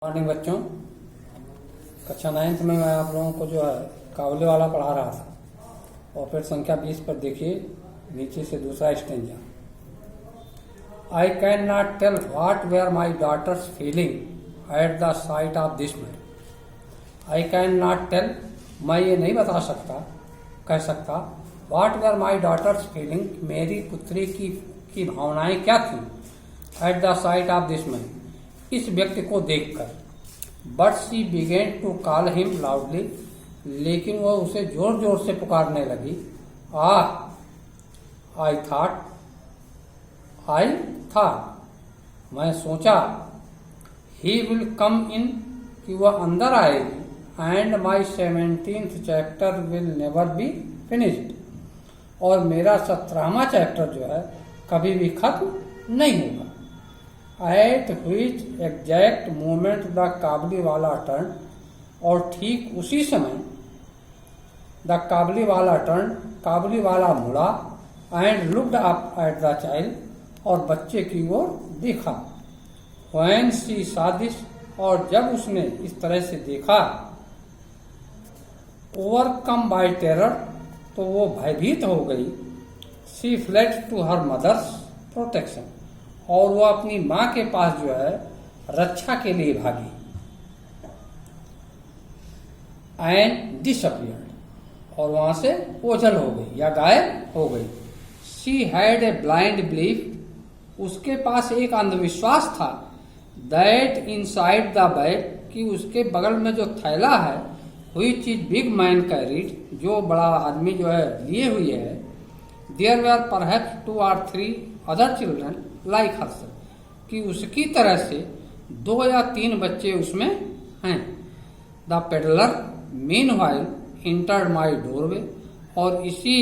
Morning बच्चों, कक्षा 9th में मैं आप लोगों को जो है काबुली वाला पढ़ा रहा था और फिर संख्या 20 पर देखिए नीचे से दूसरा stanza. I can not tell what were my daughter's feeling at the sight of this man. I can not tell, मैं ये नहीं बता सकता, कह सकता what were my daughter's feeling, मेरी पुत्री की भावनाएं क्या थी at the sight of this man, इस व्यक्ति को देखकर। But she began to call him loudly, लेकिन वह उसे जोर जोर से पुकारने लगी। आई थॉट, मैं सोचा, ही विल कम इन, कि वह अंदर आएगी, and my 17th chapter will never be finished, और मेरा 17वां चैप्टर जो है कभी भी खत्म नहीं होगा। At which exact moment the Kabuliwala turn, और ठीक उसी समय द काबुली वाला टर्न, काबुली वाला मुड़ा, and looked up at the child, और बच्चे की ओर देखा। व्हेन शी सॉ दिस, और जब उसने इस तरह से देखा, ओवरकम बाय टेरर, तो वो भयभीत हो गई। She fled to her mother's protection, और वो अपनी मां के पास जो है रक्षा के लिए भागी। एंड डिसअपियर्ड, और वहां से ओझल हो गई या गायब हो गई। She had a blind belief, उसके पास एक अंधविश्वास था। दैट इनसाइड द बैग, कि उसके बगल में जो थैला है, which is big man carried, जो बड़ा आदमी जो है लिए हुए है। There were perhaps 2 or 3 other children like hers, कि उसकी तरह से 2 या 3 बच्चे उसमें हैं। The peddler meanwhile entered my doorway, और इसी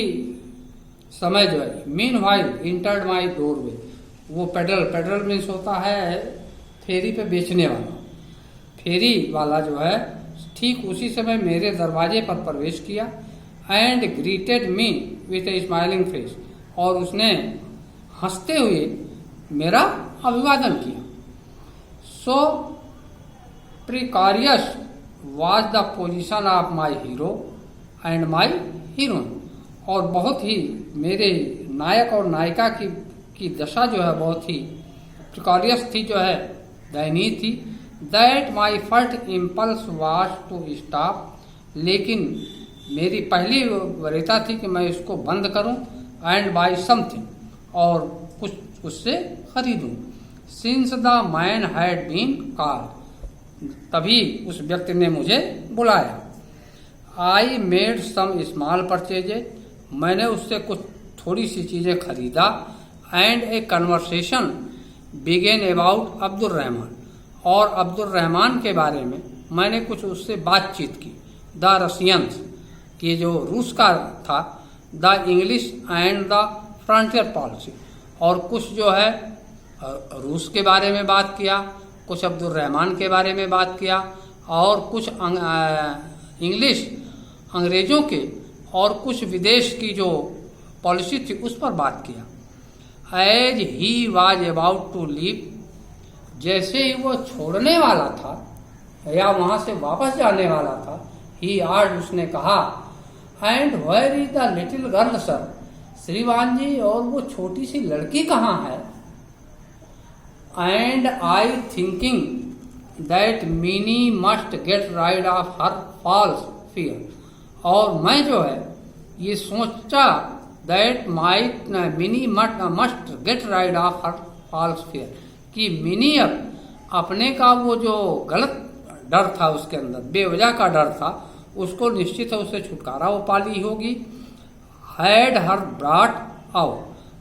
समय जो है मीनवाइल इंटर्ड माई डोरवे, वो पेडल मीन्स होता है फेरी पे बेचने वाला, फेरी वाला जो है ठीक उसी समय मेरे दरवाजे पर प्रवेश किया। And greeted me with a smiling face, और उसने हंसते हुए मेरा अभिवादन किया। So precarious was the position of my hero and my heroine, और बहुत ही मेरे नायक और नायिका की दशा जो है बहुत ही प्रिकॉरियस थी, जो है दयनीय थी। That my first impulse was to stop, लेकिन मेरी पहली वरीयता थी कि मैं इसको बंद करूं। एंड बाई समथिंग, और कुछ उससे खरीदूं। Since the man had been called, तभी उस व्यक्ति ने मुझे बुलाया। I made some small purchases, मैंने उससे कुछ थोड़ी सी चीजें खरीदा। And a conversation began about Abdul Rahman, और अब्दुल रहमान के बारे में मैंने कुछ उससे बातचीत की। द रशियंस, ये जो रूस का था। The English and the frontier policy, और कुछ जो है रूस के बारे में बात किया, कुछ अब्दुल रहमान के बारे में बात किया, और कुछ इंग्लिश अंग्रेजों के, और कुछ विदेश की जो पॉलिसी थी उस पर बात किया। As he was about to leave, जैसे ही वो छोड़ने वाला था या वहां से वापस जाने वाला था, ही आज उसने कहा, and where is the little girl sir, श्रीमान जी, और वो छोटी सी लड़की कहाँ है। And I thinking that Mini must get rid of her false fear, और मैं जो है ये सोचा that my Mini must get rid of her false fear, कि मिनी अपने का वो जो गलत डर था उसके अंदर, बेवजह का डर था, उसको निश्चित है उससे छुटकारा वो पाली होगी। हैड हर ब्रॉट आउट,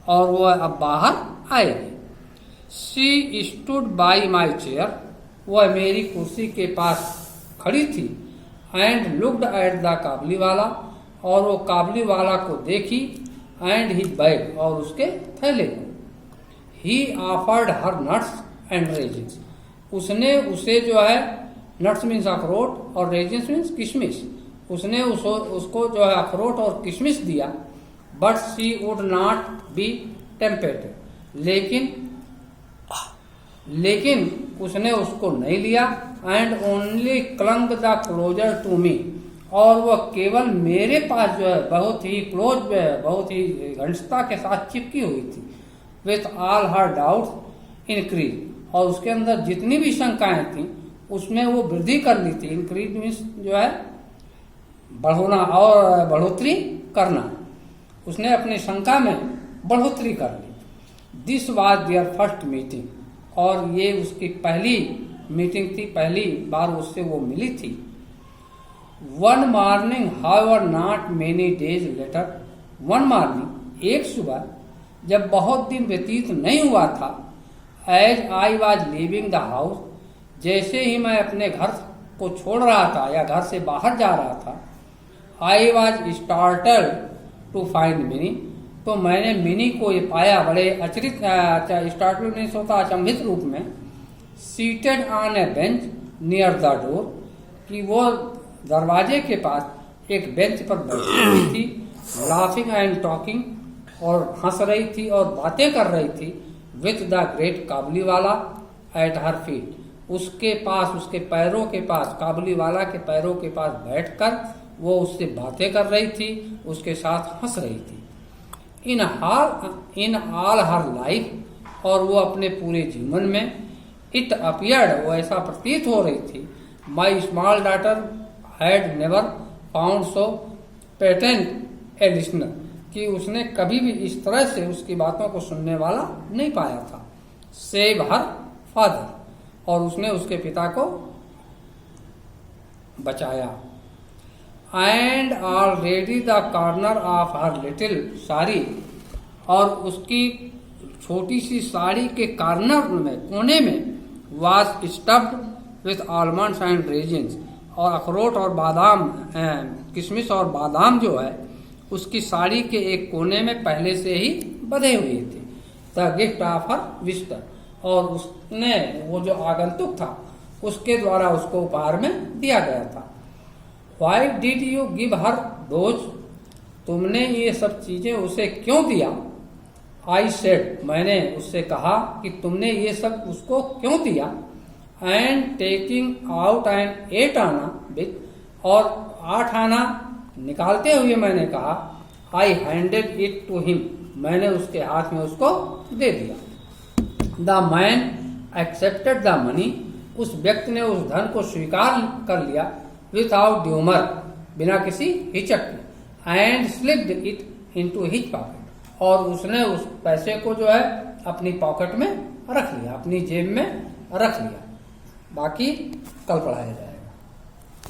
और वो अब बाहर आएगी। She stood by my chair, वह मेरी कुर्सी के पास खड़ी थी। एंड लुक्ड एट द काबुली वाला, और वो काबुली वाला को देखी। एंड हिज बैग, और उसके थैले को। ही offered her nuts and resins, उसने उसे जो है, नट्स मीन्स अखरोट और रेजिन्स मीन्स किशमिश, उसने उसको जो है अखरोट और किशमिश दिया। But she would not be tempted, लेकिन उसने उसको नहीं लिया। And only clung the closer to me, और वह केवल मेरे पास जो है बहुत ही क्लोज, बहुत ही घनिष्ठता के साथ चिपकी हुई थी। With all her doubts increase, और उसके अंदर जितनी भी शंकाएं थी उसमें वो वृद्धि कर ली थी। इंक्रीज मीन्स जो है बढ़ोना और बढ़ोतरी करना, उसने अपनी शंका में बढ़ोतरी कर ली। This was their first meeting, और ये उसकी पहली मीटिंग थी, पहली बार उससे वो मिली थी। One morning however not many days later, one morning एक सुबह जब बहुत दिन व्यतीत नहीं हुआ था, as I was leaving the house, जैसे ही मैं अपने घर को छोड़ रहा था या घर से बाहर जा रहा था, I was startled to find Mini, तो मैंने मिनी को ये पाया बड़े अचरित, स्टार्टल्ड मीन्स होता अचंभित रूप में, seated on A bench near the door, कि वो दरवाजे के पास एक बेंच पर बैठी हुई थी, लाफिंग एंड टॉकिंग, और हंस रही थी और बातें कर रही थी, विथ द ग्रेट काबुली वाला एट हर फीट, उसके पास, उसके पैरों के पास, काबुली वाला के पैरों के पास बैठकर वो उससे बातें कर रही थी, उसके साथ हंस रही थी। इन ऑल हर लाइफ, और वो अपने पूरे जीवन में, इट अपियर्ड, वो ऐसा प्रतीत हो रही थी, my small daughter had never found so patent A listener, कि उसने कभी भी इस तरह से उसकी बातों को सुनने वाला नहीं पाया था। सेव हर फादर, और उसने उसके पिता को बचाया। And already the corner of her little sari, और उसकी छोटी सी साड़ी के कॉर्नर में, कोने में, was stuffed with almonds and resins, और अखरोट और बादाम, किशमिश और बादाम जो है उसकी साड़ी के एक कोने में पहले से ही बधे हुए थे। The gift of her visitor, और उसने, वो जो आगंतुक था उसके द्वारा उसको उपहार में दिया गया था। Why did you give her those? तुमने ये सब चीजें उसे क्यों दिया? I said, मैंने उससे कहा कि तुमने ये सब उसको क्यों दिया? And taking out an 8 आना with, और 8 आना निकालते हुए मैंने कहा, I handed it to him, मैंने उसके हाथ में उसको दे दिया। The man accepted the money, उस व्यक्ति ने उस धन को स्वीकार कर लिया, विदाउट ड्यूमर, बिना किसी हिचक के, and slipped it into his pocket, और उसने उस पैसे को जो है अपनी पॉकेट में रख लिया, अपनी जेब में रख लिया। बाकी कल पढ़ाया जाए।